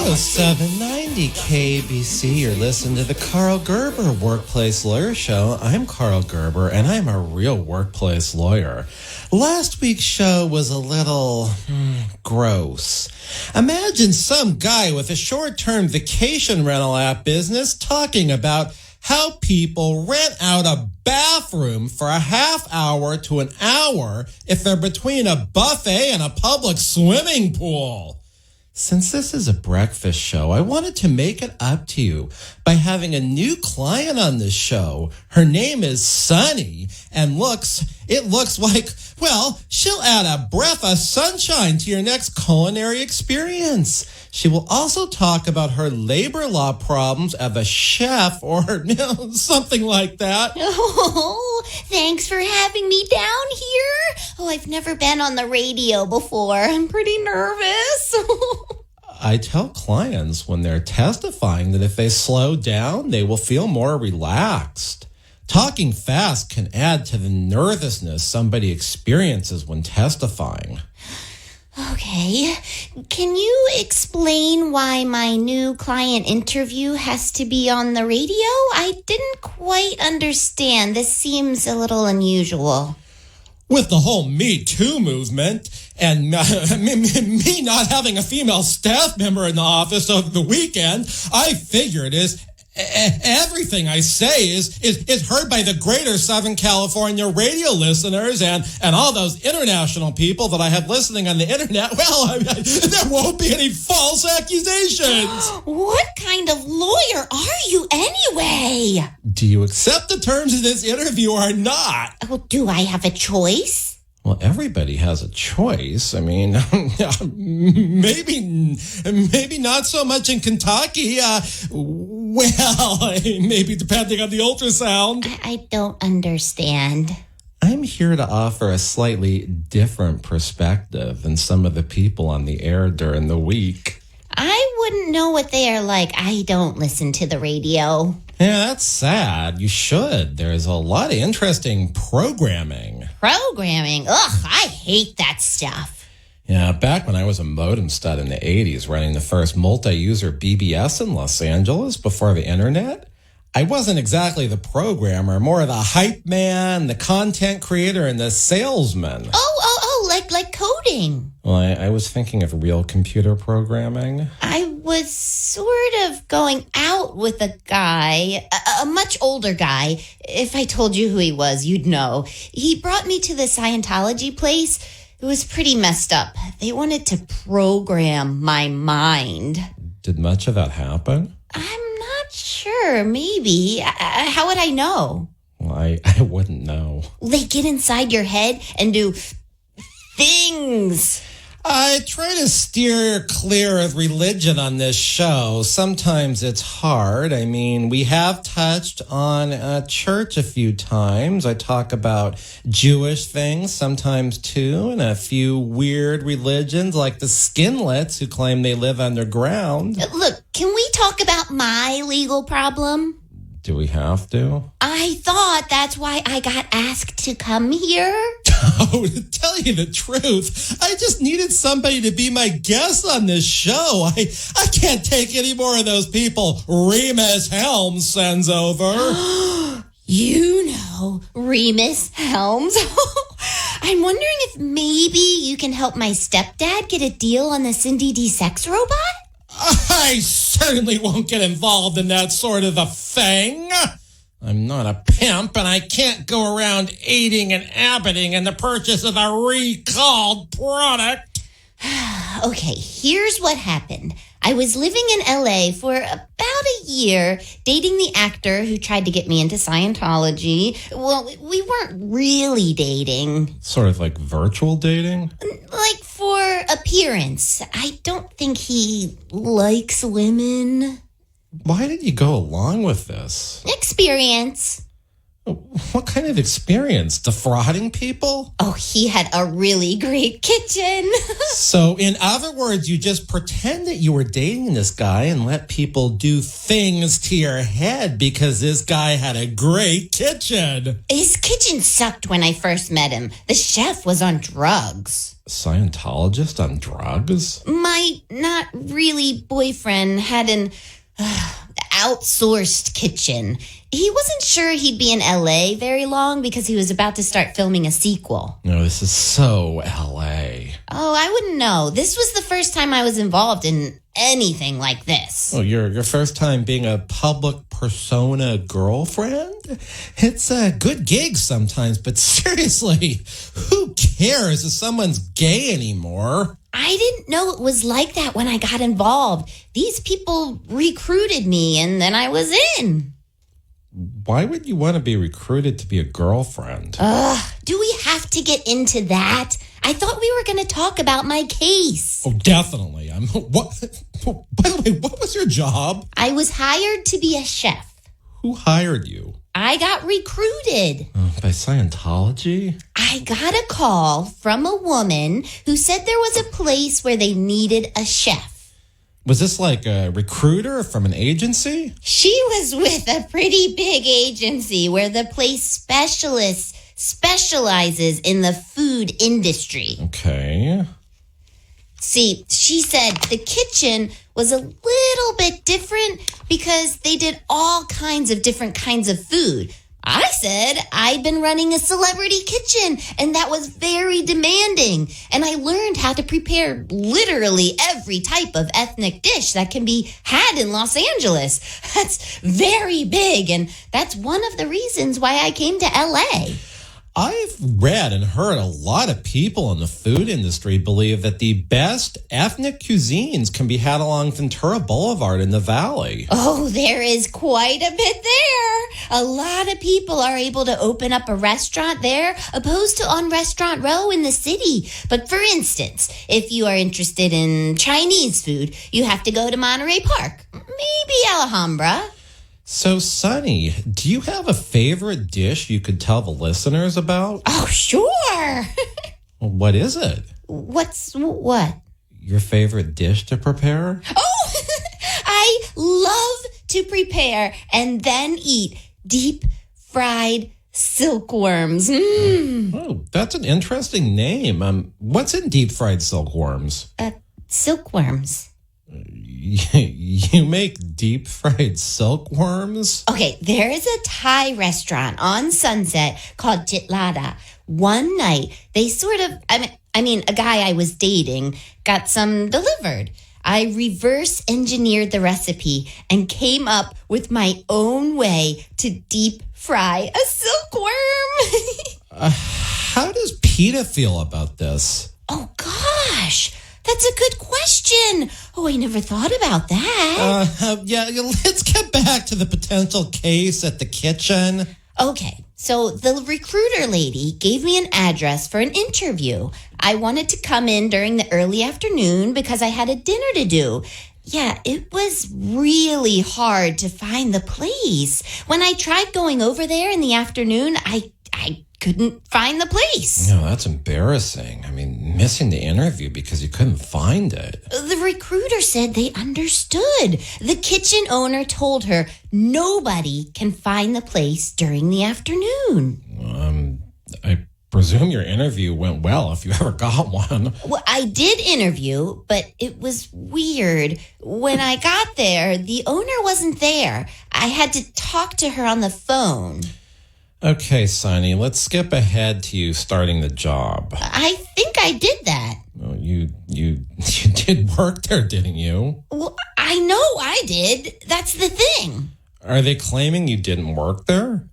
AM790 KABC. You're listening to the Karl Gerber Workplace Lawyer Show. I'm Karl Gerber, and I'm a real workplace lawyer. Last week's show was a little gross. Imagine some guy with a short-term vacation rental app business talking about how people rent out a bathroom for a half hour to an hour if they're between a buffet and a public swimming pool. Since this is a breakfast show, I wanted to make it up to you by having a new client on this show. Her name is Sunny, and it looks like, well, she'll add a breath of sunshine to your next culinary experience. She will also talk about her labor law problems as a chef or something like that. Oh, thanks for having me down here. Oh, I've never been on the radio before. I'm pretty nervous. I tell clients when they're testifying that if they slow down, they will feel more relaxed. Talking fast can add to the nervousness somebody experiences when testifying. Okay. Can you explain why my new client interview has to be on the radio? I didn't quite understand. This seems a little unusual. With the whole Me Too movement and me not having a female staff member in the office over the weekend, I figured everything I say is heard by the greater Southern California radio listeners and all those international people that I have listening on the internet. Well, there won't be any false accusations. What kind of lawyer are you anyway? Do you accept the terms of this interview or not? Oh, do I have a choice? Well, everybody has a choice. I mean, maybe not so much in Kentucky. Maybe depending on the ultrasound. I don't understand. I'm here to offer a slightly different perspective than some of the people on the air during the week. I wouldn't know what they are like. I don't listen to the radio. Yeah, that's sad. You should. There's a lot of interesting programming. Programming? Ugh, I hate that stuff. Yeah, back when I was a modem stud in the 80s running the first multi-user BBS in Los Angeles before the internet, I wasn't exactly the programmer, more the hype man, the content creator, and the salesman. Like coding. Well, I was thinking of real computer programming. I was sort of going out with a guy, a much older guy. If I told you who he was, you'd know. He brought me to the Scientology place. It was pretty messed up. They wanted to program my mind. Did much of that happen? I'm not sure. Maybe. How would I know? Well, I wouldn't know. They get inside your head and do things. I try to steer clear of religion on this show. Sometimes it's hard. I mean, we have touched on church a few times. I talk about Jewish things sometimes too, and a few weird religions like the skinlets who claim they live underground. Look, can we talk about my legal problem? Do we have to? I thought that's why I got asked to come here. Oh, to tell you the truth, I just needed somebody to be my guest on this show. I can't take any more of those people Remus Helms sends over. You know Remus Helms. I'm wondering if maybe you can help my stepdad get a deal on the Cindy D sex robot? I certainly won't get involved in that sort of a thing. I'm not a pimp, and I can't go around aiding and abetting in the purchase of a recalled product. Okay, here's what happened. I was living in LA for about a year, dating the actor who tried to get me into Scientology. Well, we weren't really dating. Sort of like virtual dating? Like for appearance. I don't think he likes women. Why did you go along with this? Experience. What kind of experience? Defrauding people? Oh, he had a really great kitchen. So, in other words, you just pretend that you were dating this guy and let people do things to your head because this guy had a great kitchen. His kitchen sucked when I first met him. The chef was on drugs. Scientologist on drugs? My not really boyfriend had an outsourced kitchen. He wasn't sure he'd be in LA very long because he was about to start filming a sequel. No, this is so LA. Oh, I wouldn't know. This was the first time I was involved in anything like this. Oh, your first time being a public persona girlfriend? It's a good gig sometimes, but seriously, who cares if someone's gay anymore? I didn't know it was like that when I got involved. These people recruited me and then I was in. Why would you want to be recruited to be a girlfriend? Do we have to get into that? I thought we were going to talk about my case. Oh, definitely. What? By the way, what was your job? I was hired to be a chef. Who hired you? I got recruited. By Scientology? I got a call from a woman who said there was a place where they needed a chef. Was this like a recruiter from an agency? She was with a pretty big agency where the place specializes in the food industry. Okay. See, she said the kitchen was a little bit different because they did all kinds of different kinds of food. I said I'd been running a celebrity kitchen, and that was very demanding. And I learned how to prepare literally every type of ethnic dish that can be had in Los Angeles. That's very big, and that's one of the reasons why I came to LA. I've read and heard a lot of people in the food industry believe that the best ethnic cuisines can be had along Ventura Boulevard in the Valley. Oh, there is quite a bit there. A lot of people are able to open up a restaurant there opposed to on Restaurant Row in the city. But for instance, if you are interested in Chinese food, you have to go to Monterey Park, maybe Alhambra. So, Sunny, do you have a favorite dish you could tell the listeners about? Oh, sure. Well, what is it? What? Your favorite dish to prepare? Oh, I love to prepare and then eat deep fried silkworms. Oh, that's an interesting name. What's in deep fried silkworms? Silkworms. You make deep fried silkworms? Okay, there is a Thai restaurant on Sunset called Jitlada. One night, they a guy I was dating got some delivered. I reverse engineered the recipe and came up with my own way to deep fry a silkworm. How does PETA feel about this? Oh, gosh. That's a good question. Oh, I never thought about that. Let's get back to the potential case at the kitchen. Okay, so the recruiter lady gave me an address for an interview. I wanted to come in during the early afternoon because I had a dinner to do. Yeah, it was really hard to find the place. When I tried going over there in the afternoon, I couldn't find the place. No, that's embarrassing. I mean, missing the interview because you couldn't find it. The recruiter said they understood. The kitchen owner told her nobody can find the place during the afternoon. I presume your interview went well if you ever got one. Well, I did interview, but it was weird. When I got there, the owner wasn't there. I had to talk to her on the phone. Okay, Sunny, let's skip ahead to you starting the job. I think I did that. Well, you did work there, didn't you? Well, I know I did. That's the thing. Are they claiming you didn't work there?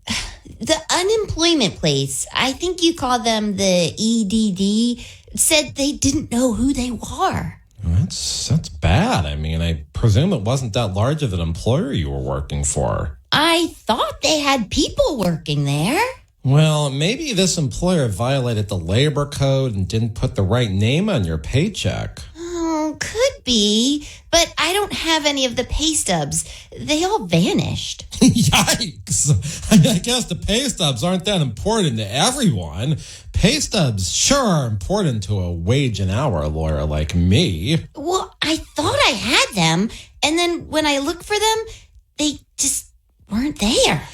The unemployment place, I think you call them the EDD, said they didn't know who they were. That's bad. I mean, I presume it wasn't that large of an employer you were working for. I thought they had people working there. Well, maybe this employer violated the labor code and didn't put the right name on your paycheck. Oh, could Could be, but I don't have any of the pay stubs. They all vanished. Yikes. I guess the pay stubs aren't that important to everyone. Pay stubs sure are important to a wage and hour lawyer like me. Well, I thought I had them, and then when I looked for them, they just weren't there.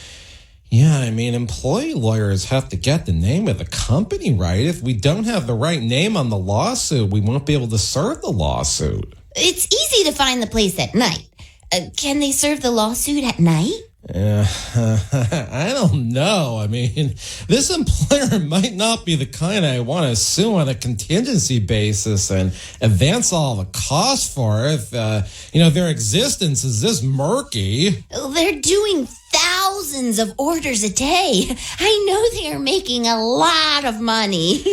Yeah, I mean, employee lawyers have to get the name of the company right. If we don't have the right name on the lawsuit, we won't be able to serve the lawsuit. It's easy to find the place at night. Can they serve the lawsuit at night? I don't know. I mean, this employer might not be the kind I want to sue on a contingency basis and advance all the costs for if, their existence is this murky. They're doing thousands of orders a day. I know they're making a lot of money.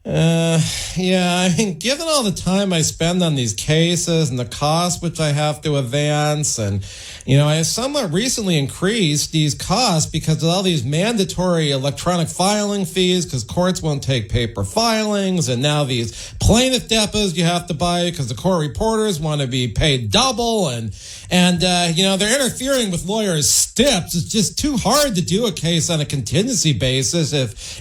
Yeah, I mean, given all the time I spend on these cases and the cost which I have to advance, and, I have somewhat recently increased these costs because of all these mandatory electronic filing fees because courts won't take paper filings, and now these plaintiff depots you have to buy because the court reporters want to be paid double, and they're interfering with lawyers' steps. It's just too hard to do a case on a contingency basis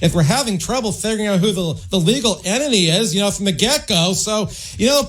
if we're having trouble figuring out who the legal entity is, from the get-go. So,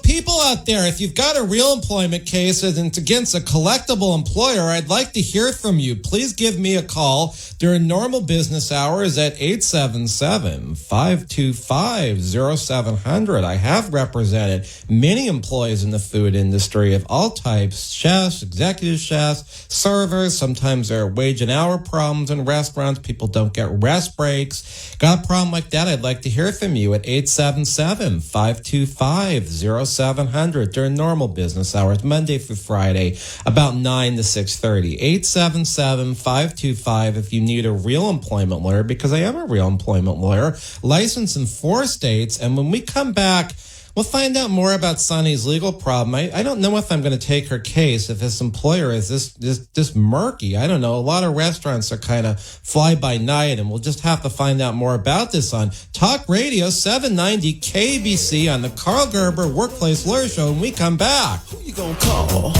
people out there, if you've got a real employment case and it's against a collectible employer, I'd like to hear from you. Please give me a call during normal business hours at 877-525-0700. I have represented many employees in the food industry of all types, chefs, executive chefs, servers. Sometimes there are wage and hour problems in restaurants. People don't get rest breaks. Got a problem like that? I'd like to hear from you at 877-525-0700 during normal business hours, Monday through Friday, about 9 to 6:30. 877-525 if you need a real employment lawyer, because I am a real employment lawyer, licensed in 4 states. And when we come back, we'll find out more about Sunny's legal problem. I don't know if I'm going to take her case if this employer is this murky. I don't know. A lot of restaurants are kind of fly by night, and we'll just have to find out more about this on Talk Radio 790 KABC on the Karl Gerber Workplace Lawyer Show when we come back. Who you gonna call?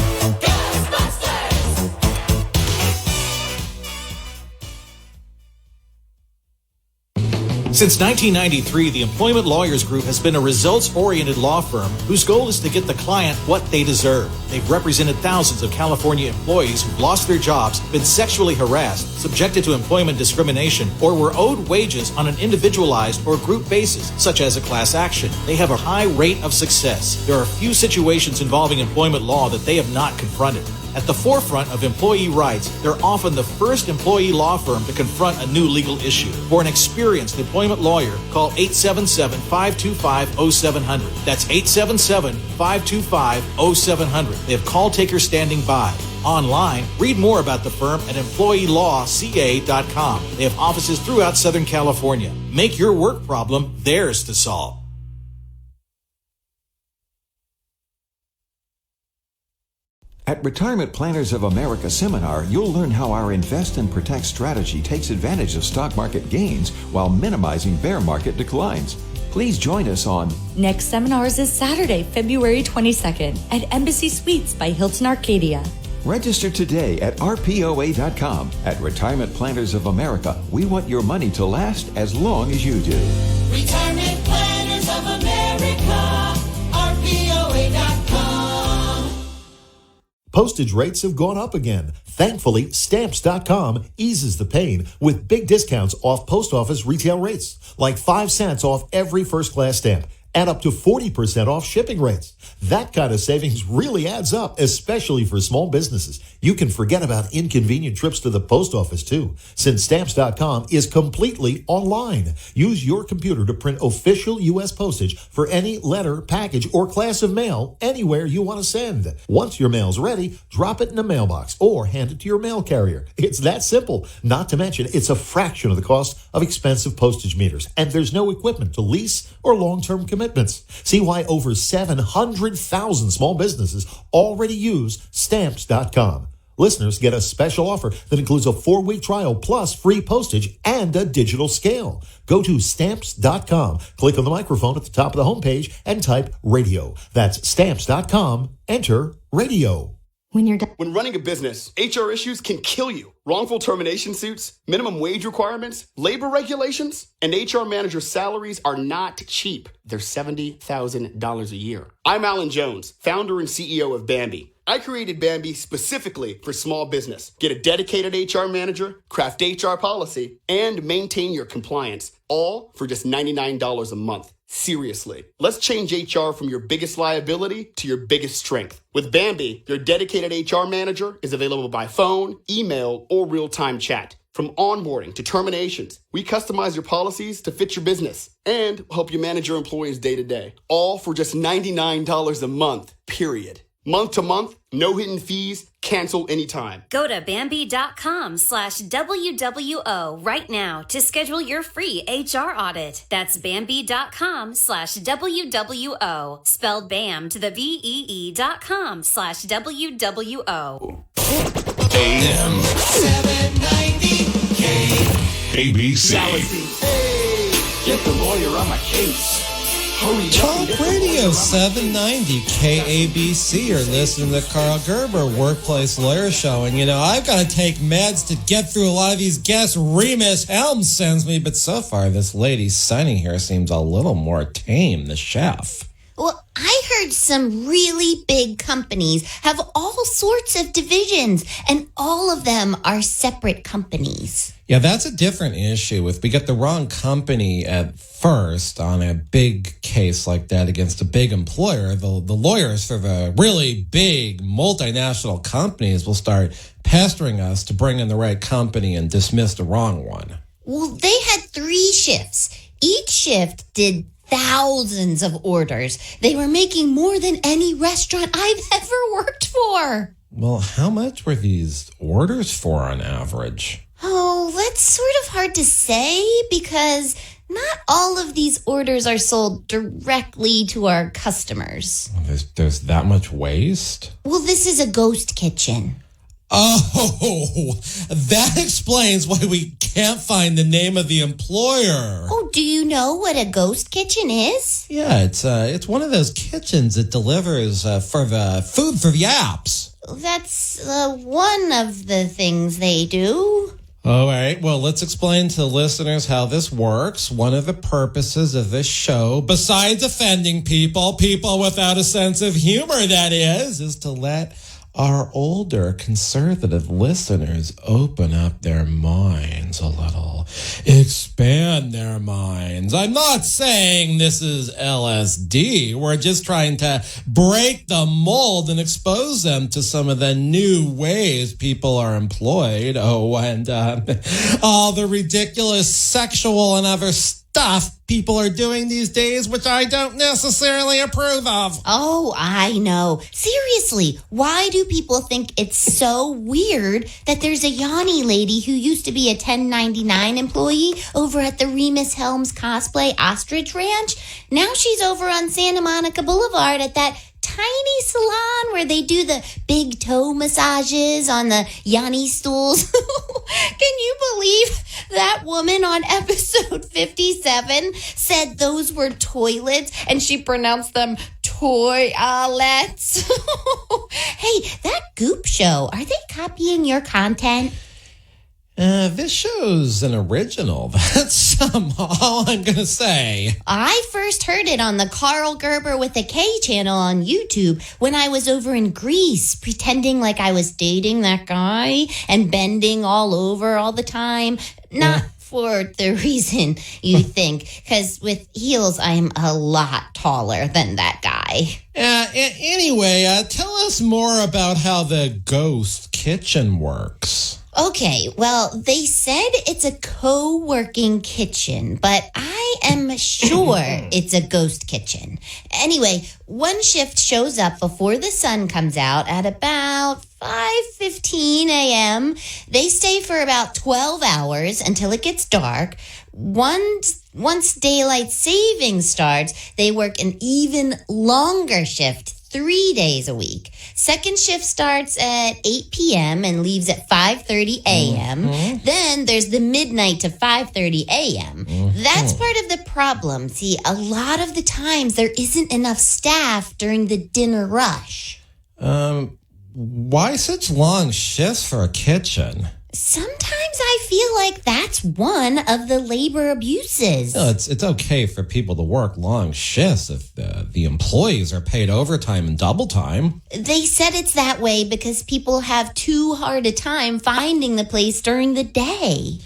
Since 1993, the Employment Lawyers Group has been a results-oriented law firm whose goal is to get the client what they deserve. They've represented thousands of California employees who've lost their jobs, been sexually harassed, subjected to employment discrimination, or were owed wages on an individualized or group basis, such as a class action. They have a high rate of success. There are few situations involving employment law that they have not confronted. At the forefront of employee rights, they're often the first employee law firm to confront a new legal issue. For an experienced employment lawyer, call 877-525-0700. That's 877-525-0700. They have call takers standing by. Online, read more about the firm at employeelawca.com. They have offices throughout Southern California. Make your work problem theirs to solve. At Retirement Planners of America seminar, you'll learn how our invest and protect strategy takes advantage of stock market gains while minimizing bear market declines. Please join us on Next Seminars is Saturday, February 22nd at Embassy Suites by Hilton Arcadia. Register today at rpoa.com. At Retirement Planners of America, we want your money to last as long as you do. Retirement Planners of America, rpoa.com. Postage rates have gone up again. Thankfully, Stamps.com eases the pain with big discounts off post office retail rates, like 5 cents off every first-class stamp and up to 40% off shipping rates. That kind of savings really adds up, especially for small businesses. You can forget about inconvenient trips to the post office, too, since Stamps.com is completely online. Use your computer to print official U.S. postage for any letter, package, or class of mail anywhere you want to send. Once your mail's ready, drop it in a mailbox or hand it to your mail carrier. It's that simple. Not to mention, it's a fraction of the cost of expensive postage meters, and there's no equipment to lease or long-term commitments. See why over 700,000 small businesses already use Stamps.com. Listeners get a special offer that includes a 4-week trial plus free postage and a digital scale. Go to Stamps.com, click on the microphone at the top of the homepage, and type radio. That's Stamps.com, enter radio. When running a business, HR issues can kill you. Wrongful termination suits, minimum wage requirements, labor regulations, and HR manager salaries are not cheap. They're $70,000 a year. I'm Alan Jones, founder and CEO of Bambi. I created Bambi specifically for small business. Get a dedicated HR manager, craft HR policy, and maintain your compliance, all for just $99 a month. Seriously, let's change HR from your biggest liability to your biggest strength. With Bambi, your dedicated HR manager is available by phone, email, or real-time chat. From onboarding to terminations, we customize your policies to fit your business and help you manage your employees day to day. All for just $99 a month, period. Month to month, no hidden fees, cancel anytime. Go to Bambi.com/WWO right now to schedule your free HR audit. That's Bambi.com/WWO. Spelled BAM to the VEE.com/WWO. AM 790 KABC. Hey, get the lawyer on my case. Hurry up. Talk Radio 790 KABC. You're listening to the Karl Gerber Workplace Lawyer Show. And, I've got to take meds to get through a lot of these guests Remus Helms sends me. But so far, this lady, Sunny, here seems a little more tame, the chef. Well, I heard some really big companies have all sorts of divisions, and all of them are separate companies. Yeah, that's a different issue. If we get the wrong company at first on a big case like that against a big employer, the lawyers for the really big multinational companies will start pestering us to bring in the right company and dismiss the wrong one. Well, they had 3 shifts. Each shift did thousands of orders. They were making more than any restaurant I've ever worked for. Well, how much were these orders for on average? Oh, that's sort of hard to say because not all of these orders are sold directly to our customers. There's that much waste? Well, this is a ghost kitchen. Oh, that explains why we can't find the name of the employer. Oh, do you know what a ghost kitchen is? Yeah, it's one of those kitchens that delivers for the food for the apps. That's one of the things they do. All right, well, let's explain to listeners how this works. One of the purposes of this show, besides offending people without a sense of humor, that is to let our older conservative listeners open up their minds a little, expand their minds. I'm not saying this is LSD. We're just trying to break the mold and expose them to some of the new ways people are employed. Oh, and all the ridiculous sexual and other stuff people are doing these days, which I don't necessarily approve of. Oh, I know. Seriously, why do people think it's so weird that there's a Yanni lady who used to be a 1099 employee over at the Remus Helms Cosplay Ostrich Ranch? Now she's over on Santa Monica Boulevard at that tiny salon where they do the big toe massages on the Yanni stools. Can you believe that woman on episode 57 said those were toilets and she pronounced them toilets? Hey, that Goop show, are they copying your content? This show's an original. That's all I'm going to say. I first heard it on the Karl Gerber with a K channel on YouTube when I was over in Greece, pretending like I was dating that guy and bending all over all the time. Not for the reason you think, because with heels, I'm a lot taller than that guy. Anyway, tell us more about how the ghost kitchen works. Okay, well, they said it's a co-working kitchen, but I am sure it's a ghost kitchen. Anyway, one shift shows up before the sun comes out at about 5:15 a.m. They stay for about 12 hours until it gets dark. Once daylight savings starts, they work an even longer shift, 3 days a week. Second shift starts at 8 p.m. and leaves at 5:30 a.m. Then there's the midnight to 5:30 a.m. That's part of the problem. See, a lot of the times there isn't enough staff during the dinner rush. Why such long shifts for a kitchen? Sometimes I feel like that's one of the labor abuses. No, it's okay for people to work long shifts if the employees are paid overtime and double time. They said it's that way because people have too hard a time finding the place during the day.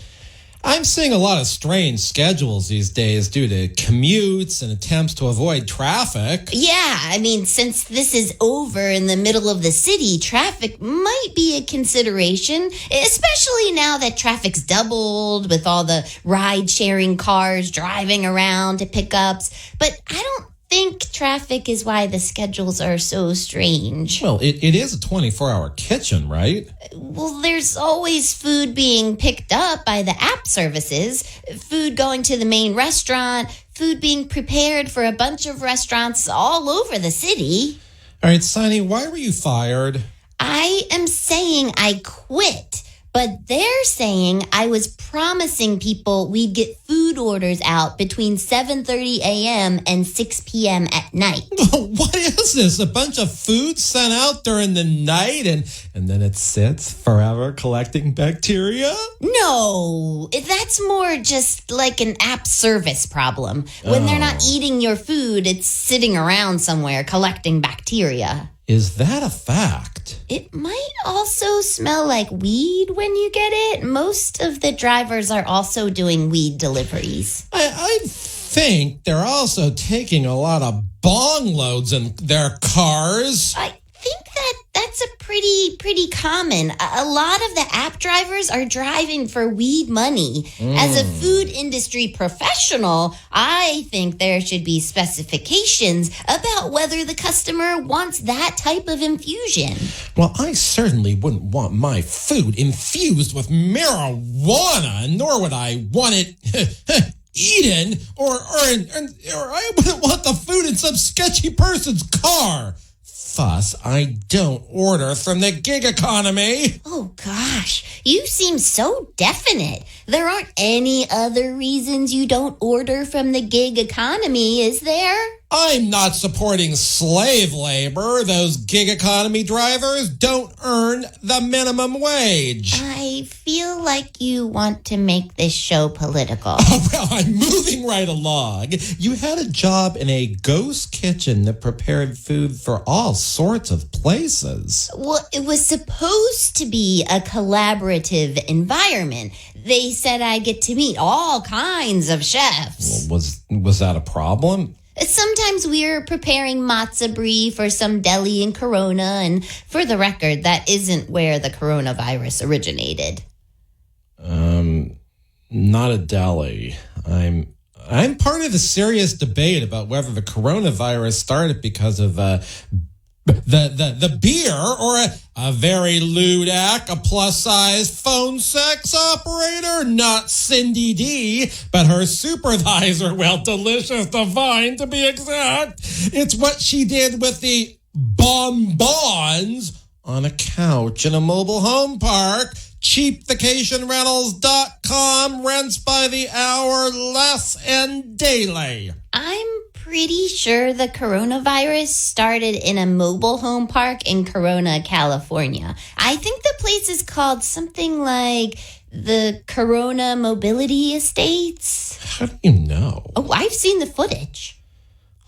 I'm seeing a lot of strange schedules these days due to commutes and attempts to avoid traffic. Yeah, I mean, since this is over in the middle of the city, traffic might be a consideration, especially now that traffic's doubled with all the ride-sharing cars driving around to pickups. But I don't think traffic is why the schedules are so strange. Well, it is a 24-hour kitchen, right? Well, there's always food being picked up by the app services, food going to the main restaurant, food being prepared for a bunch of restaurants all over the city. All right, Sunny, why were you fired? I am saying I quit, but they're saying I was promising people we'd get food orders out between 7:30 a.m. and 6 p.m. at night. What is this? A bunch of food sent out during the night and then it sits forever collecting bacteria? No, that's more just like an app service problem. When they're not eating your food, it's sitting around somewhere collecting bacteria. Is that a fact? It might also smell like weed when you get it. Most of the drivers are also doing weed deliveries. I think they're also taking a lot of bong loads in their cars. I think that's a pretty common. A lot of the app drivers are driving for weed money. As a food industry professional, I think there should be specifications about whether the customer wants that type of infusion. Well, I certainly wouldn't want my food infused with marijuana, nor would I want it eaten, or I wouldn't want the food in some sketchy person's car. Thus, I don't order from the gig economy. Oh, gosh. You seem so definite. There aren't any other reasons you don't order from the gig economy, is there? I'm not supporting slave labor. Those gig economy drivers don't earn the minimum wage. I feel like you want to make this show political. Oh, well, I'm moving right along. You had a job in a ghost kitchen that prepared food for all sorts of places. Well, it was supposed to be a collaborative environment. They said I get to meet all kinds of chefs. Well, was that a problem? Sometimes we're preparing matzah brie for some deli in Corona, and for the record, that isn't where the coronavirus originated. Not a deli. I'm part of a serious debate about whether the coronavirus started because of the beer or a very lewd act, a plus-size phone sex operator, not Cindy D, but her supervisor. Well, delicious divine to be exact. It's what she did with the bonbons on a couch in a mobile home park. Cheapvacationrentals.com, rents by the hour, less and daily. I'm pretty sure the coronavirus started in a mobile home park in Corona, California. I think the place is called something like the Corona Mobility Estates. How do you know? Oh, I've seen the footage.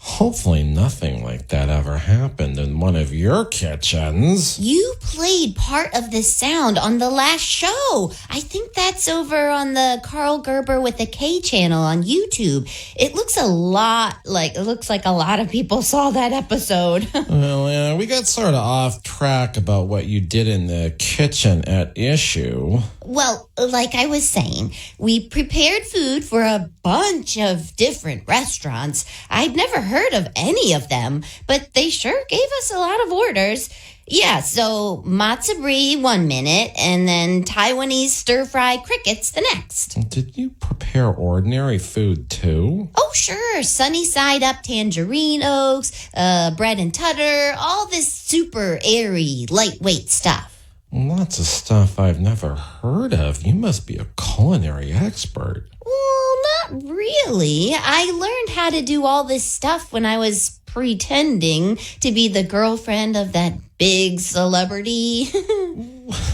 Hopefully nothing like that ever happened in one of your kitchens. You played part of the sound on the last show. I think that's over on the Karl Gerber with a K channel on YouTube. It looks like a lot of people saw that episode. Well, yeah, we got sort of off track about what you did in the kitchen at issue. Well, like I was saying, we prepared food for a bunch of different restaurants. I'd never heard of any of them, but they sure gave us a lot of orders. Yeah, so matzo brie 1 minute, and then Taiwanese stir-fry crickets the next. Did you prepare ordinary food too? Oh, sure. Sunny side up tangerine oaks, bread and tutter, all this super airy, lightweight stuff. Lots of stuff I've never heard of. You must be a culinary expert. Well, not really. I learned how to do all this stuff when I was pretending to be the girlfriend of that big celebrity.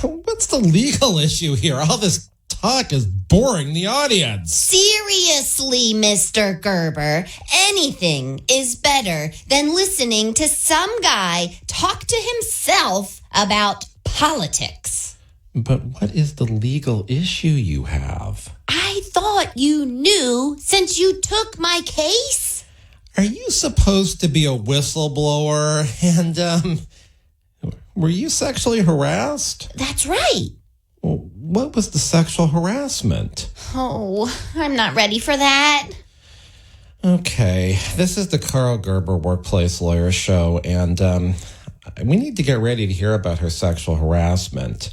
What's the legal issue here? All this talk is boring the audience. Seriously, Mr. Gerber, anything is better than listening to some guy talk to himself about politics. But what is the legal issue you have? I thought you knew since you took my case. Are you supposed to be a whistleblower? And, were you sexually harassed? That's right. What was the sexual harassment? Oh, I'm not ready for that. Okay, this is the Karl Gerber Workplace Lawyer Show, and we need to get ready to hear about her sexual harassment.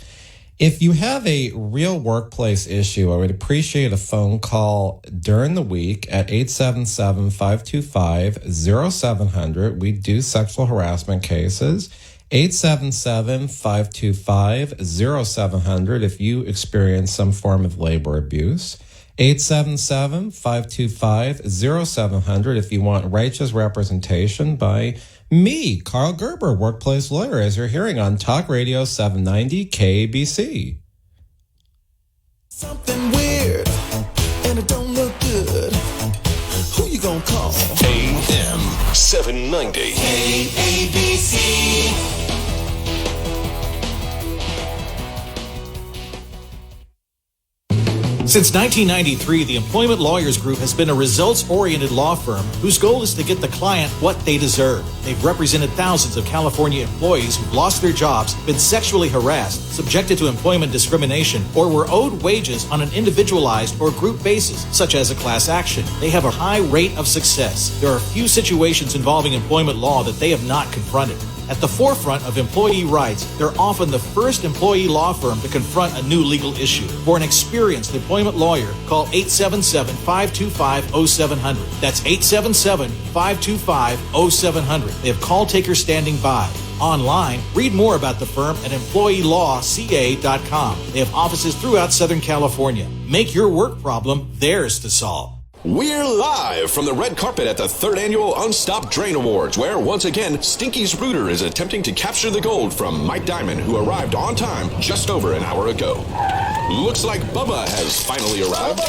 If you have a real workplace issue, I would appreciate a phone call during the week at 877-525-0700. We do sexual harassment cases. 877-525-0700 if you experience some form of labor abuse. 877-525-0700 if you want righteous representation by me, Karl Gerber, workplace lawyer, as you're hearing on Talk Radio 790 KABC. Something weird, and it don't look good. Who you gonna call? AM 790 KABC. Since 1993, the Employment Lawyers Group has been a results-oriented law firm whose goal is to get the client what they deserve. They've represented thousands of California employees who've lost their jobs, been sexually harassed, subjected to employment discrimination, or were owed wages on an individualized or group basis, such as a class action. They have a high rate of success. There are few situations involving employment law that they have not confronted. At the forefront of employee rights, they're often the first employee law firm to confront a new legal issue. For an experienced employment lawyer, call 877-525-0700. That's 877-525-0700. They have call takers standing by. Online, read more about the firm at employeelawca.com. They have offices throughout Southern California. Make your work problem theirs to solve. We're live from the red carpet at the 3rd Annual Unstopped Drain Awards, where once again, Stinky's Rooter is attempting to capture the gold from Mike Diamond, who arrived on time just over an hour ago. Looks like Bubba has finally arrived.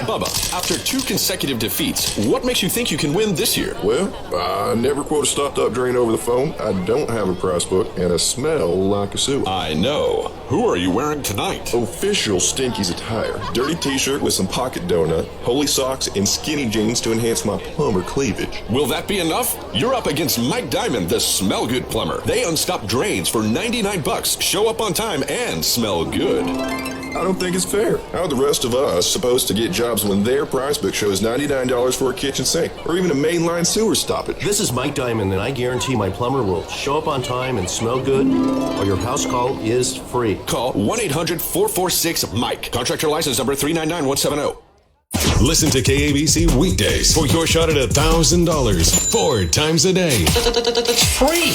Bubba, after 2 consecutive defeats, what makes you think you can win this year? Well, I never quote a stopped-up drain over the phone, I don't have a prize book, and I smell like a sewer. I know. Who are you wearing tonight? Official Stinky's attire. Dirty t-shirt with some pocket donut, holy socks, and skinny jeans to enhance my plumber cleavage. Will that be enough? You're up against Mike Diamond, the Smell Good Plumber. They unstop drains for $99, show up on time, and smell good. I don't think it's fair. How are the rest of us supposed to get jobs when their prize book shows $99 for a kitchen sink or even a mainline sewer stoppage? This is Mike Diamond, and I guarantee my plumber will show up on time and smell good, or your house call is free. Call 1-800-446-MIKE. Contractor license number 399170. Listen to KABC weekdays for your shot at $1,000 4 times a day. That's free.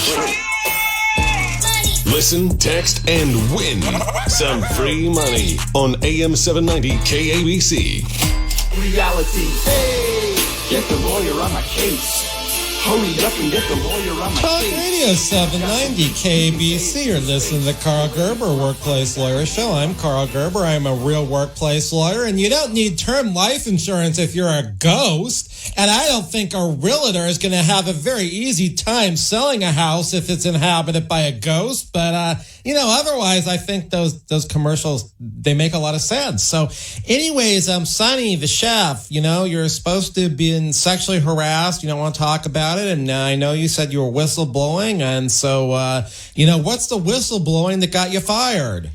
Listen, text, and win some free money on AM 790 KABC. Reality. Hey, get the lawyer on my case. Hurry up and get the lawyer on my Talk case. Radio 790 KABC. You're listening to the Karl Gerber Workplace Lawyer Show. I'm Karl Gerber. I'm a real workplace lawyer, and you don't need term life insurance if you're a ghost. And I don't think a realtor is going to have a very easy time selling a house if it's inhabited by a ghost. But, otherwise, I think those commercials, they make a lot of sense. So anyways, Sunny, the chef, you're supposed to have been sexually harassed. You don't want to talk about it. And I know you said you were whistleblowing. And so, what's the whistleblowing that got you fired?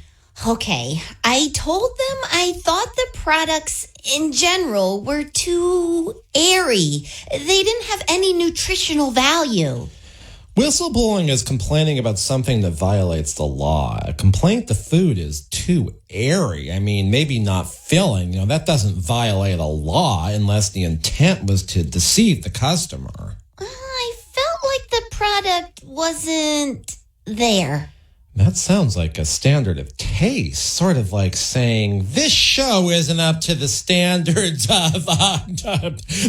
Okay, I told them I thought the products in general were too airy. They didn't have any nutritional value. Whistleblowing is complaining about something that violates the law. A complaint the food is too airy. I mean, maybe not filling. That doesn't violate a law unless the intent was to deceive the customer. I felt like the product wasn't there. That sounds like a standard of taste, sort of like saying, this show isn't up to the standards of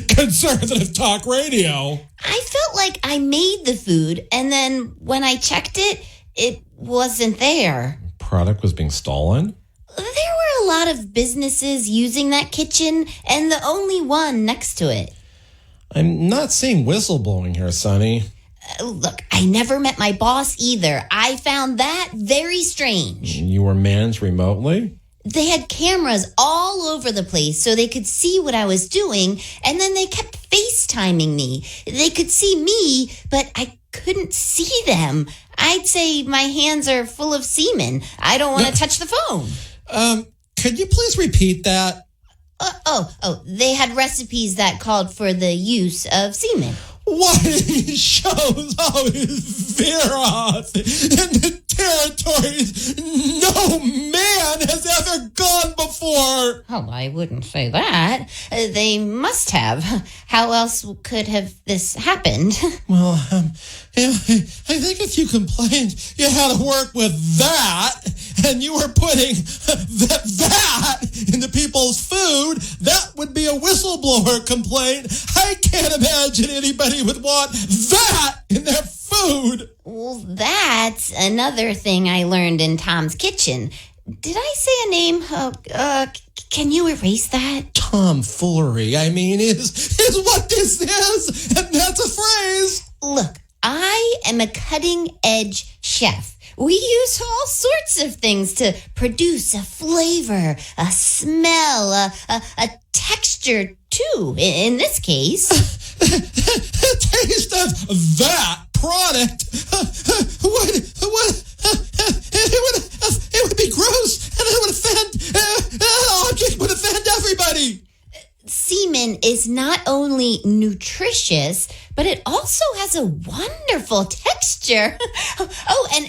conservative talk radio. I felt like I made the food, and then when I checked it, it wasn't there. Product was being stolen? There were a lot of businesses using that kitchen, and the only one next to it. I'm not seeing whistleblowing here, Sunny. Look, I never met my boss either. I found that very strange. You were managed remotely? They had cameras all over the place so they could see what I was doing, and then they kept FaceTiming me. They could see me, but I couldn't see them. I'd say my hands are full of semen. I don't want to touch the phone. Could you please repeat that? They had recipes that called for the use of semen. What shows how Veroth in the territories no man has ever gone before. Oh, I wouldn't say that. They must have. How else could have this happened? Well, I think if you complained you had to work with that, and you were putting that into people's food, that would be a whistleblower complaint. I can't imagine anybody would want that in their food. Well, that's another thing I learned in Tom's kitchen. Did I say a name? Can you erase that? Tomfoolery, I mean, is what this is, and that's a phrase. Look, I am a cutting-edge chef. We use all sorts of things to produce a flavor, a smell, a texture, too, in this case. The taste of that product it would be gross, and it would offend, the object would offend everybody. Semen is not only nutritious, but it also has a wonderful texture.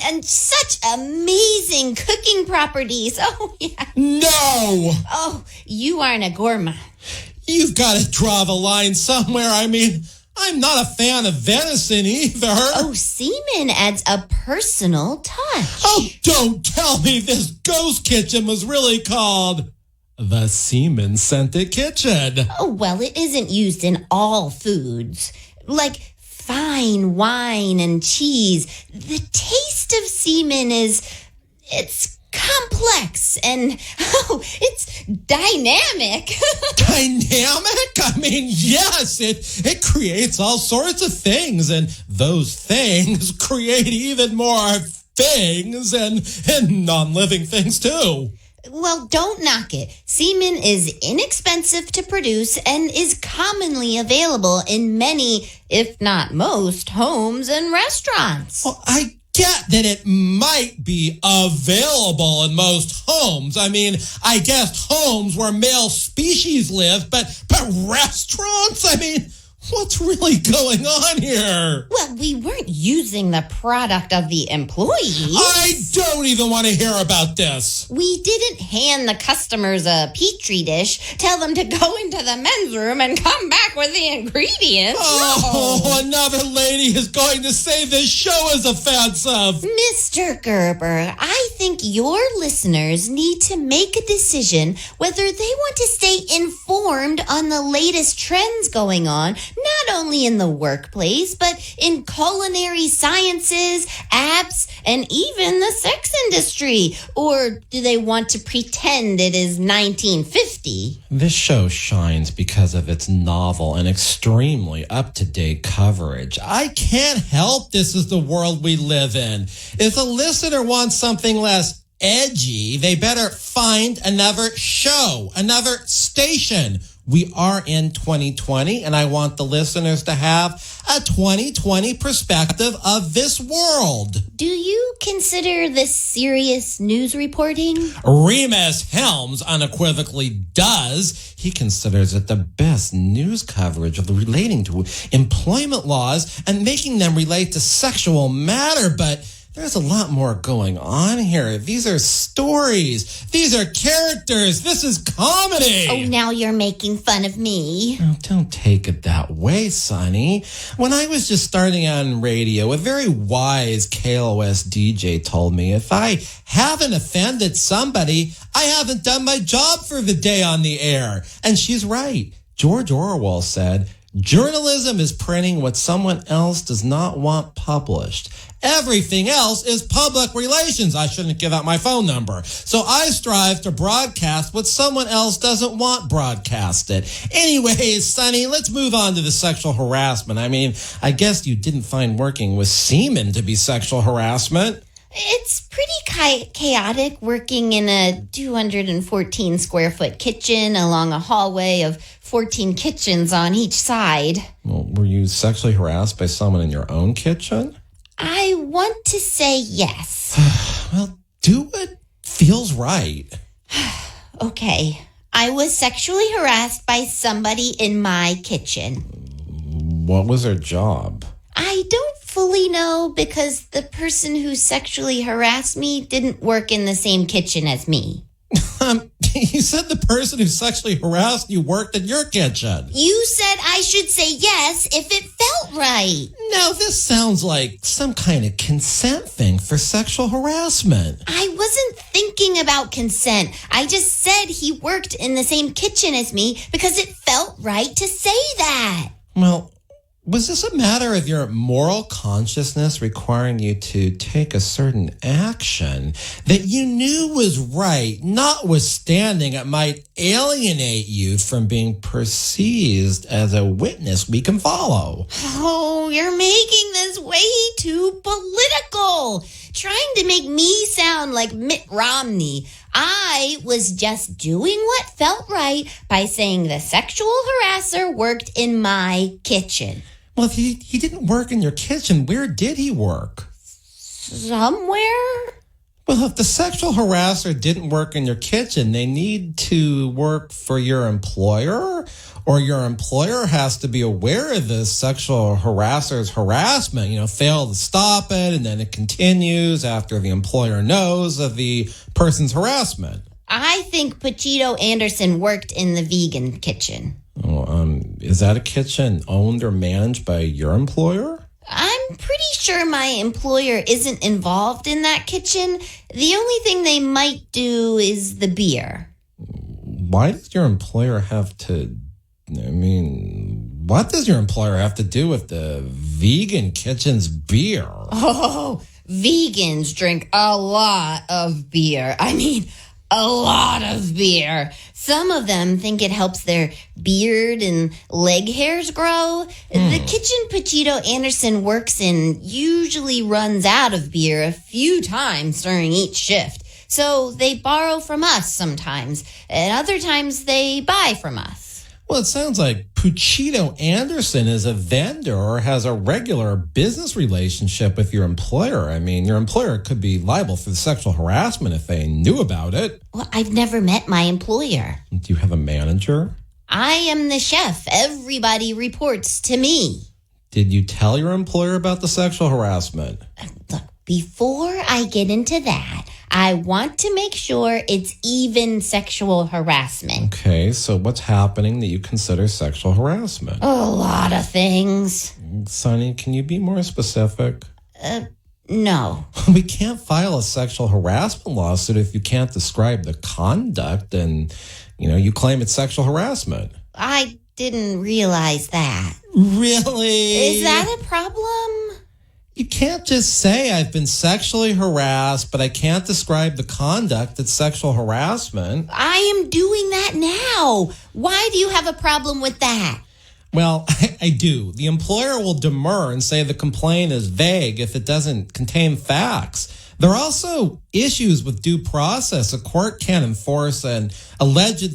And such amazing cooking properties. Oh, yeah. No! Oh, you aren't a gourmet. You've got to draw the line somewhere. I mean, I'm not a fan of venison either. Oh, semen adds a personal touch. Oh, don't tell me this ghost kitchen was really called the Semen-Scented Kitchen. Oh, well, it isn't used in all foods. Like fine wine and cheese. The taste of semen it's complex and, it's dynamic. Dynamic? I mean, yes, it creates all sorts of things, and those things create even more things and non-living things, too. Well, don't knock it. Semen is inexpensive to produce and is commonly available in many, if not most, homes and restaurants. Well, I get that it might be available in most homes. I mean, I guess homes where male species live, but restaurants? I mean, what's really going on here? Well, we weren't using the product of the employees. I don't even want to hear about this. We didn't hand the customers a Petri dish, tell them to go into the men's room and come back with the ingredients. Oh, another lady is going to say this show is offensive. Mr. Gerber, I think your listeners need to make a decision whether they want to stay informed on the latest trends going on, not only in the workplace, but in culinary sciences, apps, and even the sex industry. Or do they want to pretend it is 1950? This show shines because of its novel and extremely up-to-date coverage. I can't help this is the world we live in. If a listener wants something less edgy, they better find another show, another station. We are in 2020, and I want the listeners to have a 2020 perspective of this world. Do you consider this serious news reporting? Remus Helms unequivocally does. He considers it the best news coverage of relating to employment laws and making them relate to sexual matter, but there's a lot more going on here. These are stories. These are characters. This is comedy. Oh, now you're making fun of me. Oh, don't take it that way, Sonny. When I was just starting out in radio, a very wise KLOS DJ told me if I haven't offended somebody, I haven't done my job for the day on the air. And she's right. George Orwell said, journalism is printing what someone else does not want published. Everything else is public relations. I shouldn't give out my phone number. So I strive to broadcast what someone else doesn't want broadcasted. Anyways, Sonny, let's move on to the sexual harassment. I mean, I guess you didn't find working with Semen to be sexual harassment. It's pretty chaotic working in a 214 square foot kitchen along a hallway of 14 kitchens on each side. Well, were you sexually harassed by someone in your own kitchen? I want to say yes. Well, do what feels right. Okay. I was sexually harassed by somebody in my kitchen. What was their job? I don't fully know because the person who sexually harassed me didn't work in the same kitchen as me. You said the person who sexually harassed you worked in your kitchen. You said I should say yes if it felt right. Now, this sounds like some kind of consent thing for sexual harassment. I wasn't thinking about consent. I just said he worked in the same kitchen as me because it felt right to say that. Well, was this a matter of your moral consciousness requiring you to take a certain action that you knew was right, notwithstanding it might alienate you from being perceived as a witness we can follow? Oh, you're making this way too political. Trying to make me sound like Mitt Romney. I was just doing what felt right by saying the sexual harasser worked in my kitchen. Well, if he didn't work in your kitchen, where did he work? Somewhere? Well, if the sexual harasser didn't work in your kitchen, they need to work for your employer, or your employer has to be aware of the sexual harasser's harassment, fail to stop it, and then it continues after the employer knows of the person's harassment. I think Puchito Anderson worked in the vegan kitchen. Is that a kitchen owned or managed by your employer? I'm pretty sure my employer isn't involved in that kitchen. The only thing they might do is the beer. Why does your employer have to... what does your employer have to do with the vegan kitchen's beer? Oh, vegans drink a lot of beer. A lot of beer. Some of them think it helps their beard and leg hairs grow. The kitchen Puchito Anderson works in usually runs out of beer a few times during each shift. So they borrow from us sometimes, and other times they buy from us. Well, it sounds like Puchito Anderson is a vendor or has a regular business relationship with your employer. Your employer could be liable for the sexual harassment if they knew about it. Well, I've never met my employer. Do you have a manager? I am the chef. Everybody reports to me. Did you tell your employer about the sexual harassment? Look, before I get into that, I want to make sure it's even sexual harassment. Okay, so what's happening that you consider sexual harassment? A lot of things. Sonny, can you be more specific? No. We can't file a sexual harassment lawsuit if you can't describe the conduct and, you claim it's sexual harassment. I didn't realize that. Really? Is that a problem? You can't just say I've been sexually harassed, but I can't describe the conduct that's sexual harassment. I am doing that now. Why do you have a problem with that? Well, I do. The employer will demur and say the complaint is vague if it doesn't contain facts. There are also issues with due process. A court can't enforce an alleged,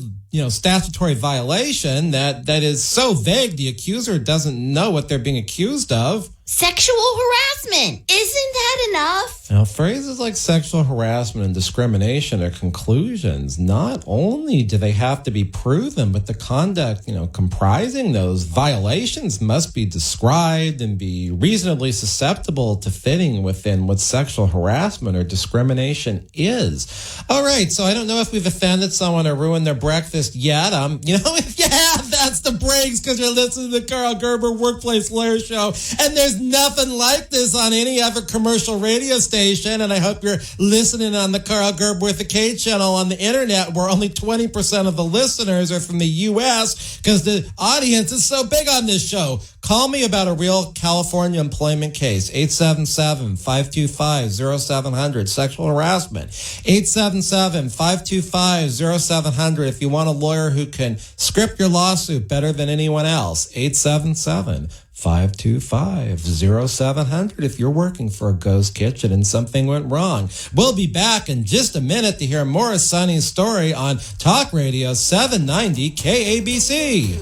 statutory violation that is so vague the accuser doesn't know what they're being accused of. Sexual harassment. Isn't that enough? Now, phrases like sexual harassment and discrimination are conclusions. Not only do they have to be proven, but the conduct, comprising those violations must be described and be reasonably susceptible to fitting within what sexual harassment or discrimination is. All right, so I don't know if we've offended someone or ruined their breakfast yet. If you have, that's the breaks because you're listening to the Karl Gerber Workplace Lawyer Show, and there's nothing like this on any other commercial radio station, and I hope you're listening on the Karl Gerber with the K channel on the internet, where only 20% of the listeners are from the U.S. because the audience is so big on this show. Call me about a real California employment case, 877-525-0700, sexual harassment, 877-525-0700 if you want a lawyer who can script your lawsuit better than anyone else, 877-525-0700 if you're working for a ghost kitchen and something went wrong. We'll be back in just a minute to hear more of Sunny's story on Talk Radio 790 KABC.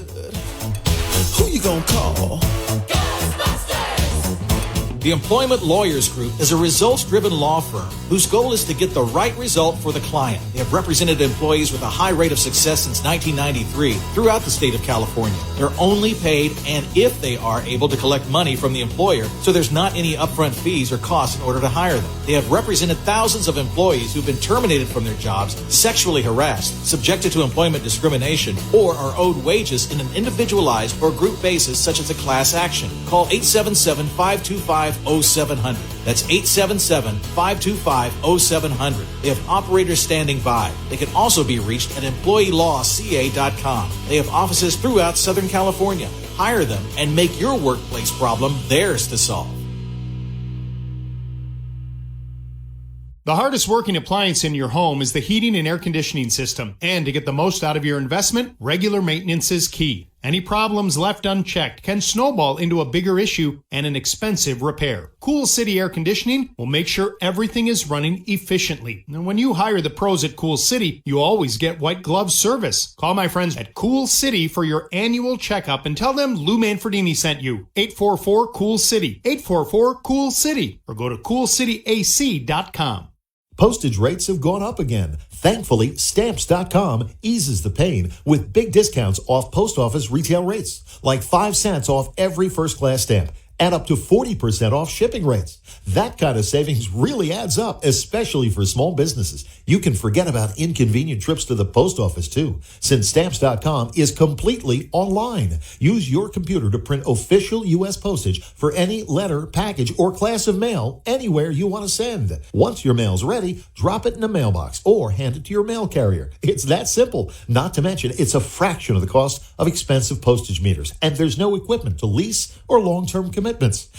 Who you gonna call? The Employment Lawyers Group is a results-driven law firm whose goal is to get the right result for the client. They have represented employees with a high rate of success since 1993 throughout the state of California. They're only paid and if they are able to collect money from the employer, so there's not any upfront fees or costs in order to hire them. They have represented thousands of employees who've been terminated from their jobs, sexually harassed, subjected to employment discrimination, or are owed wages in an individualized or group basis such as a class action. Call 877-525-0700. That's 877-525-0700. They have operators standing by. They can also be reached at employeelawca.com. They have offices throughout Southern California. Hire them and make your workplace problem theirs to solve. The hardest working appliance in your home is the heating and air conditioning system. And to get the most out of your investment, regular maintenance is key. Any problems left unchecked can snowball into a bigger issue and an expensive repair. Cool City Air Conditioning will make sure everything is running efficiently. And when you hire the pros at Cool City, you always get white glove service. Call my friends at Cool City for your annual checkup and tell them Lou Manfredini sent you. 844-COOL-CITY. 844-COOL-CITY. Or go to coolcityac.com. Postage rates have gone up again. Thankfully, Stamps.com eases the pain with big discounts off post office retail rates, like 5 cents off every first-class stamp and up to 40% off shipping rates. That kind of savings really adds up, especially for small businesses. You can forget about inconvenient trips to the post office, too, since Stamps.com is completely online. Use your computer to print official U.S. postage for any letter, package, or class of mail anywhere you want to send. Once your mail's ready, drop it in a mailbox or hand it to your mail carrier. It's that simple. Not to mention, it's a fraction of the cost of expensive postage meters, and there's no equipment to lease or long-term commitments.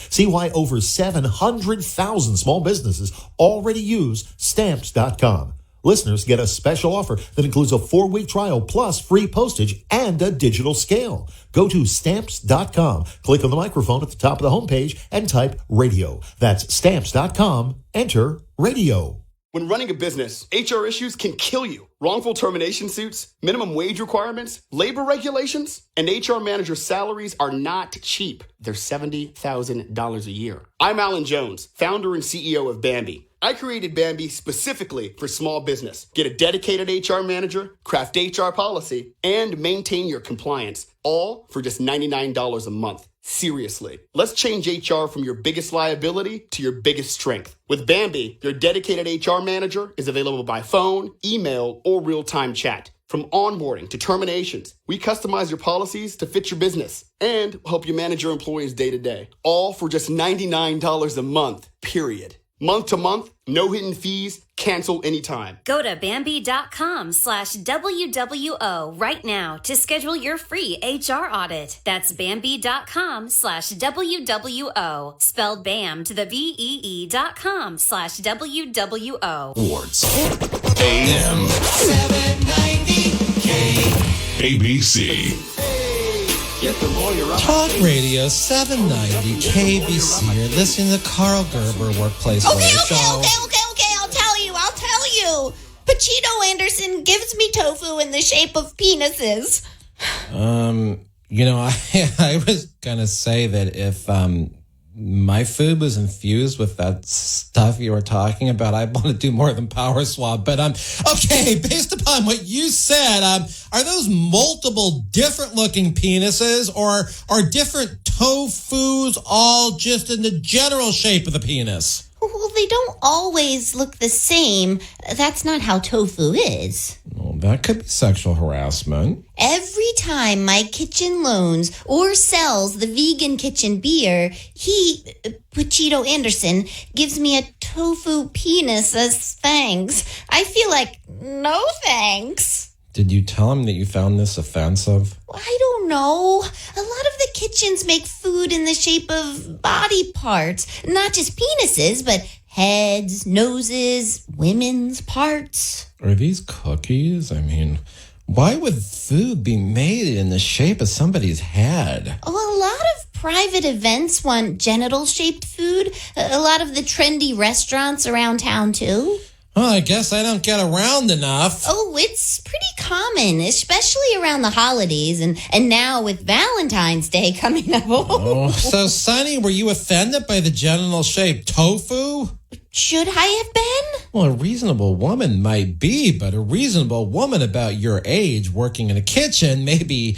See why over 700,000 small businesses already use Stamps.com. Listeners get a special offer that includes a 4-week trial plus free postage and a digital scale. Go to Stamps.com, click on the microphone at the top of the homepage, and type radio. That's Stamps.com. Enter radio. When running a business, HR issues can kill you. Wrongful termination suits, minimum wage requirements, labor regulations, and HR manager salaries are not cheap. They're $70,000 a year. I'm Alan Jones, founder and CEO of Bambi. I created Bambi specifically for small business. Get a dedicated HR manager, craft HR policy, and maintain your compliance, all for just $99 a month. Seriously, let's change HR from your biggest liability to your biggest strength. With Bambi, your dedicated HR manager is available by phone, email, or real-time chat. From onboarding to terminations, we customize your policies to fit your business and help you manage your employees day to day. All for just $99 a month, period. Month to month, no hidden fees, cancel anytime. Go to Bambi.com/WWO right now to schedule your free HR audit. That's Bambi.com/WWO. Spelled BAM to the VEE.com/WWO. Awards. AM 790 KABC. Get the lawyer on my Talk case. Radio 790 KABC. You're listening to the Karl Gerber Workplace Lawyer Show. Okay. I'll tell you. Puchito Anderson gives me tofu in the shape of penises. I was going to say that if my food was infused with that stuff you were talking about, I'd want to do more than power swab. But okay, based upon what you said, are those multiple different looking penises, or are different tofus all just in the general shape of the penis? Well, they don't always look the same. That's not how tofu is. Well, that could be sexual harassment. Every time my kitchen loans or sells the vegan kitchen beer, Puchito Anderson, gives me a tofu penis as thanks. I feel like, no thanks. Did you tell him that you found this offensive? I don't know. A lot of the kitchens make food in the shape of body parts. Not just penises, but heads, noses, women's parts. Are these cookies? I mean, why would food be made in the shape of somebody's head? Oh, a lot of private events want genital-shaped food. A lot of the trendy restaurants around town, too. Well, I guess I don't get around enough. Oh, it's pretty common, especially around the holidays and now with Valentine's Day coming up. Oh, so, Sunny, were you offended by the genital-shaped tofu? Should I have been? Well, a reasonable woman might be, but a reasonable woman about your age working in a kitchen, maybe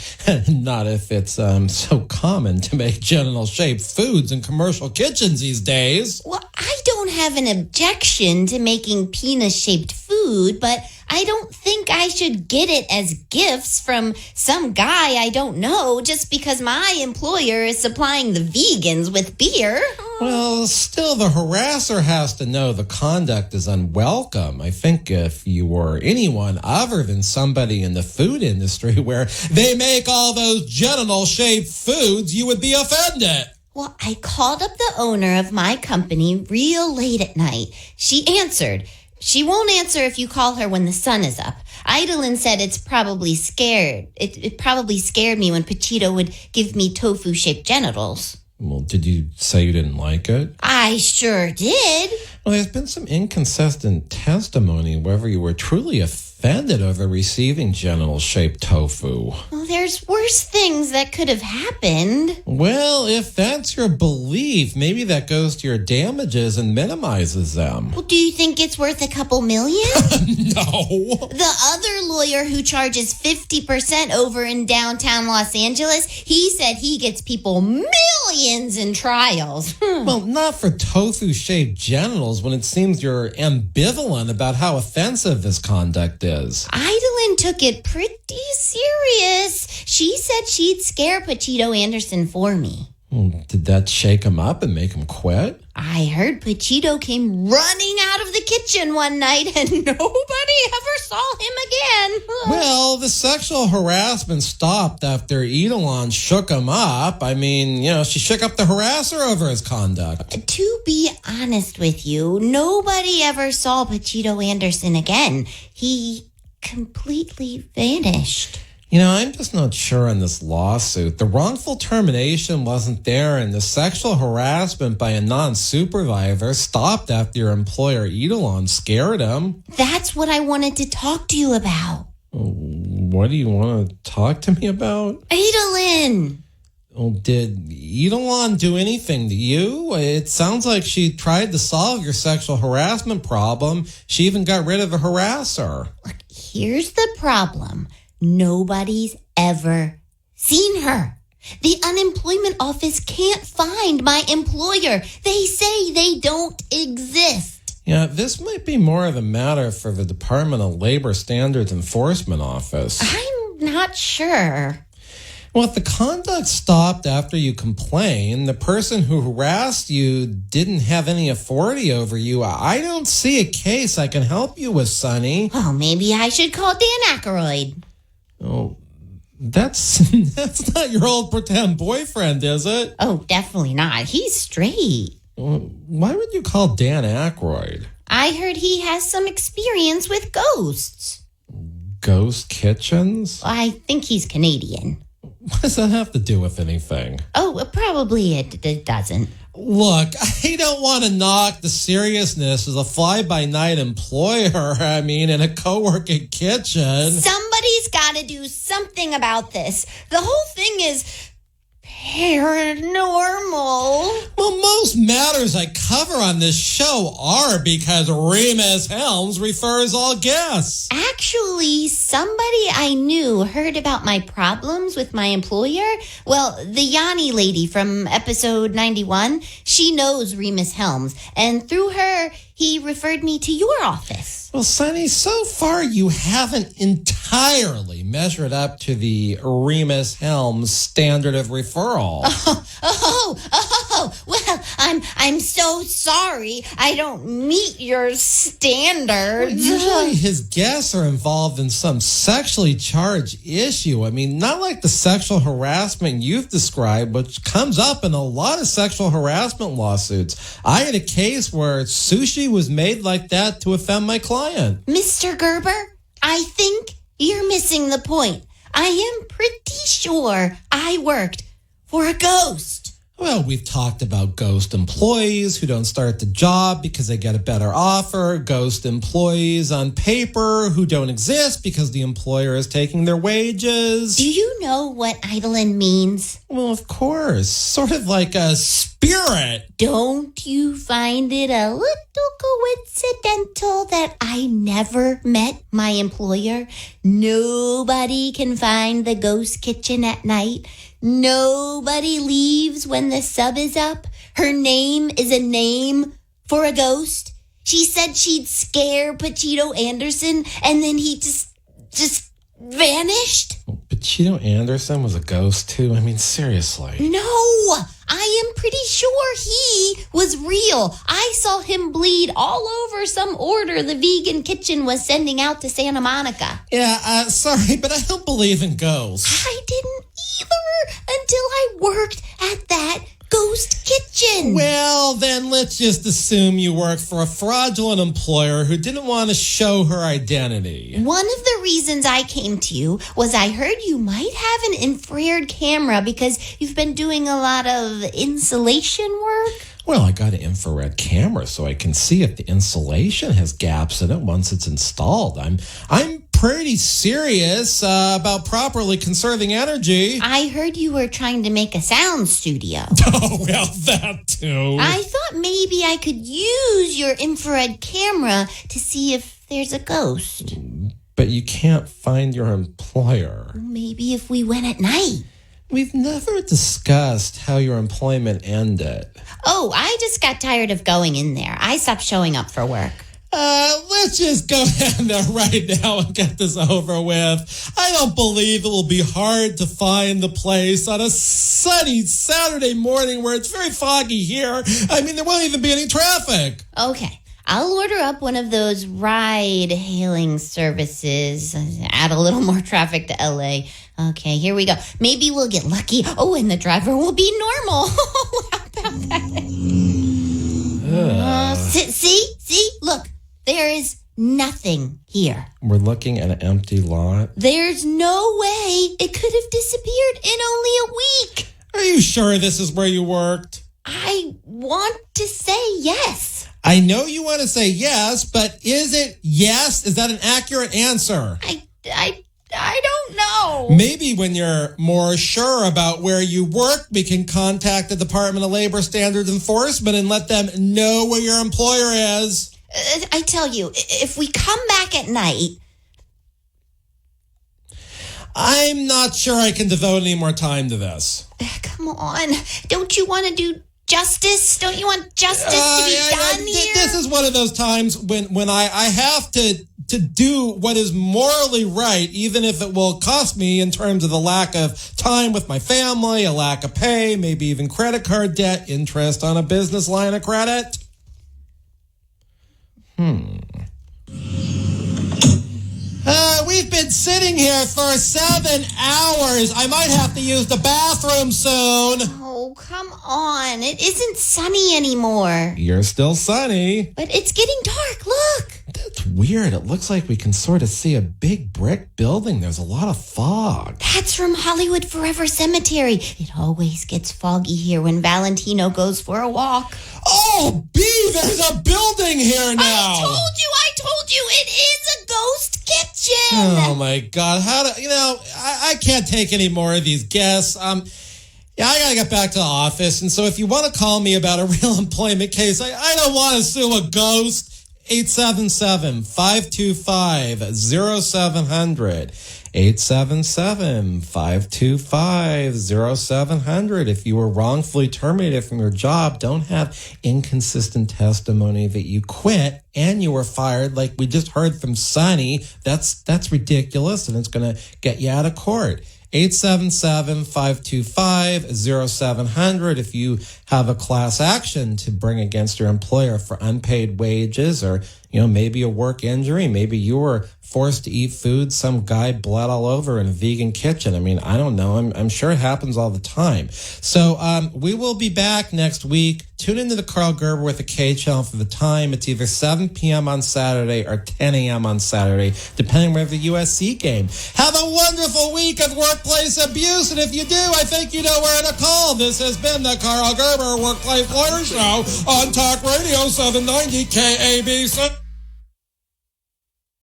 not if it's so common to make genital-shaped foods in commercial kitchens these days. Well, I don't have an objection to making penis-shaped food, but I don't think I should get it as gifts from some guy I don't know just because my employer is supplying the vegans with beer. Well, still, the harasser has to know the conduct is unwelcome. I think if you were anyone other than somebody in the food industry where they make all those genital-shaped foods, you would be offended. Well, I called up the owner of my company real late at night. She answered. She won't answer if you call her when the sun is up. Eidolon said it's probably scared. It probably scared me when Puchito would give me tofu-shaped genitals. Well, did you say you didn't like it? I sure did. Well, there's been some inconsistent testimony whether you were truly offended over receiving genital-shaped tofu. Well, there's worse things that could have happened. Well, if that's your belief, maybe that goes to your damages and minimizes them. Well, do you think it's worth a couple million? No. The other lawyer who charges 50% over in downtown Los Angeles, he said he gets people millions in trials. Well, not for tofu-shaped genitals when it seems you're ambivalent about how offensive this conduct is. Eidolon took it pretty serious. She said she'd scare Puchito Anderson for me. Well, did that shake him up and make him quit? I heard Puchito came running out of the kitchen one night and nobody ever saw him again. Well, the sexual harassment stopped after Eidolon shook him up. I mean, she shook up the harasser over his conduct. To be honest with you, nobody ever saw Puchito Anderson again. He completely vanished. I'm just not sure on this lawsuit. The wrongful termination wasn't there, and the sexual harassment by a non-supervisor stopped after your employer, Eidolon, scared him. That's what I wanted to talk to you about. What do you want to talk to me about? Eidolon! Well, did Eidolon do anything to you? It sounds like she tried to solve your sexual harassment problem. She even got rid of the harasser. Look, here's the problem. Nobody's ever seen her. The unemployment office can't find my employer. They say they don't exist. Yeah, this might be more of a matter for the Department of Labor Standards Enforcement Office. I'm not sure. Well, if the conduct stopped after you complained, the person who harassed you didn't have any authority over you, I don't see a case I can help you with, Sunny. Oh, maybe I should call Dan Aykroyd. Oh, that's not your old pretend boyfriend, is it? Oh, definitely not. He's straight. Why would you call Dan Aykroyd? I heard he has some experience with ghosts. Ghost kitchens? I think he's Canadian. What does that have to do with anything? Oh, probably it doesn't. Look, I don't want to knock the seriousness as a fly-by-night employer, in a co-working kitchen. Somebody's got to do something about this. The whole thing is paranormal. Well, most matters I cover on this show are because Remus Helms refers all guests. Actually, somebody I knew heard about my problems with my employer. Well, the Yanni lady from episode 91, she knows Remus Helms, and through her, he referred me to your office. Well, Sunny, so far you haven't entirely measured up to the Remus Helms standard of referral. Well, I'm so sorry. I don't meet your standards. Well, usually his guests are involved in some sexually charged issue. Not like the sexual harassment you've described, which comes up in a lot of sexual harassment lawsuits. I had a case where sushi was made like that to offend my client. Mr. Gerber, I think you're missing the point. I am pretty sure I worked for a ghost. Well, we've talked about ghost employees who don't start the job because they get a better offer, ghost employees on paper who don't exist because the employer is taking their wages. Do you know what Eidolon means? Well, of course. Sort of like a spirit. Don't you find it a little coincidental that I never met my employer? Nobody can find the ghost kitchen at night. Nobody leaves when the sub is up. Her name is a name for a ghost. She said she'd scare Puchito Anderson, and then he just vanished. Well, Puchito Anderson was a ghost too. Seriously. No, I am pretty sure he was real. I saw him bleed all over some order the vegan kitchen was sending out to Santa Monica. Yeah, sorry, but I don't believe in ghosts. I didn't either until I worked at that ghost kitchen. Well, then let's just assume you work for a fraudulent employer who didn't want to show her identity. One of the reasons I came to you was I heard you might have an infrared camera because you've been doing a lot of insulation work. Well, I got an infrared camera so I can see if the insulation has gaps in it once it's installed. I'm pretty serious about properly conserving energy. I heard you were trying to make a sound studio. Oh, well, that too. I thought maybe I could use your infrared camera to see if there's a ghost. But you can't find your employer. Maybe if we went at night. We've never discussed how your employment ended. Oh, I just got tired of going in there. I stopped showing up for work. Let's just go in there right now and get this over with. I don't believe it will be hard to find the place on a sunny Saturday morning where it's very foggy here. There won't even be any traffic. Okay. I'll order up one of those ride-hailing services. Add a little more traffic to LA. Okay, here we go. Maybe we'll get lucky. Oh, and the driver will be normal. How about that? See? Look, there is nothing here. We're looking at an empty lot. There's no way it could have disappeared in only a week. Are you sure this is where you worked? I want to say yes. I know you want to say yes, but is it yes? Is that an accurate answer? I don't know. Maybe when you're more sure about where you work, we can contact the Department of Labor Standards Enforcement and let them know where your employer is. I tell you, if we come back at night... I'm not sure I can devote any more time to this. Come on. Don't you want to do justice? Don't you want justice to be done here? This is one of those times when I have to do what is morally right, even if it will cost me in terms of the lack of time with my family, a lack of pay, maybe even credit card debt, interest on a business line of credit. We've been sitting here for 7 hours. I might have to use the bathroom soon. Oh, come on. It isn't sunny anymore. You're still sunny. But it's getting dark. Look. That's weird. It looks like we can sort of see a big brick building. There's a lot of fog. That's from Hollywood Forever Cemetery. It always gets foggy here when Valentino goes for a walk. Oh, B, there's a building here now. I told you, it is a ghost kitchen. Oh my God. I can't take any more of these guests. I gotta get back to the office. And so if you want to call me about a real employment case, I don't want to sue a ghost. 877-525-0700. 877-525-0700. If you were wrongfully terminated from your job, don't have inconsistent testimony that you quit and you were fired like we just heard from Sunny. That's ridiculous, and it's going to get you out of court. 877-525-0700 if you have a class action to bring against your employer for unpaid wages, or maybe a work injury, maybe you were forced to eat food some guy bled all over in a vegan kitchen. I mean, I don't know. I'm sure it happens all the time. So we will be back next week. Tune into the Karl Gerber with the K channel for the time. It's either 7 p.m. on Saturday or 10 a.m. on Saturday, depending on the USC game. Have a wonderful week of workplace abuse. And if you do, I think you know where to call. This has been the Karl Gerber Workplace Lawyer Show on Talk Radio 790 KABC.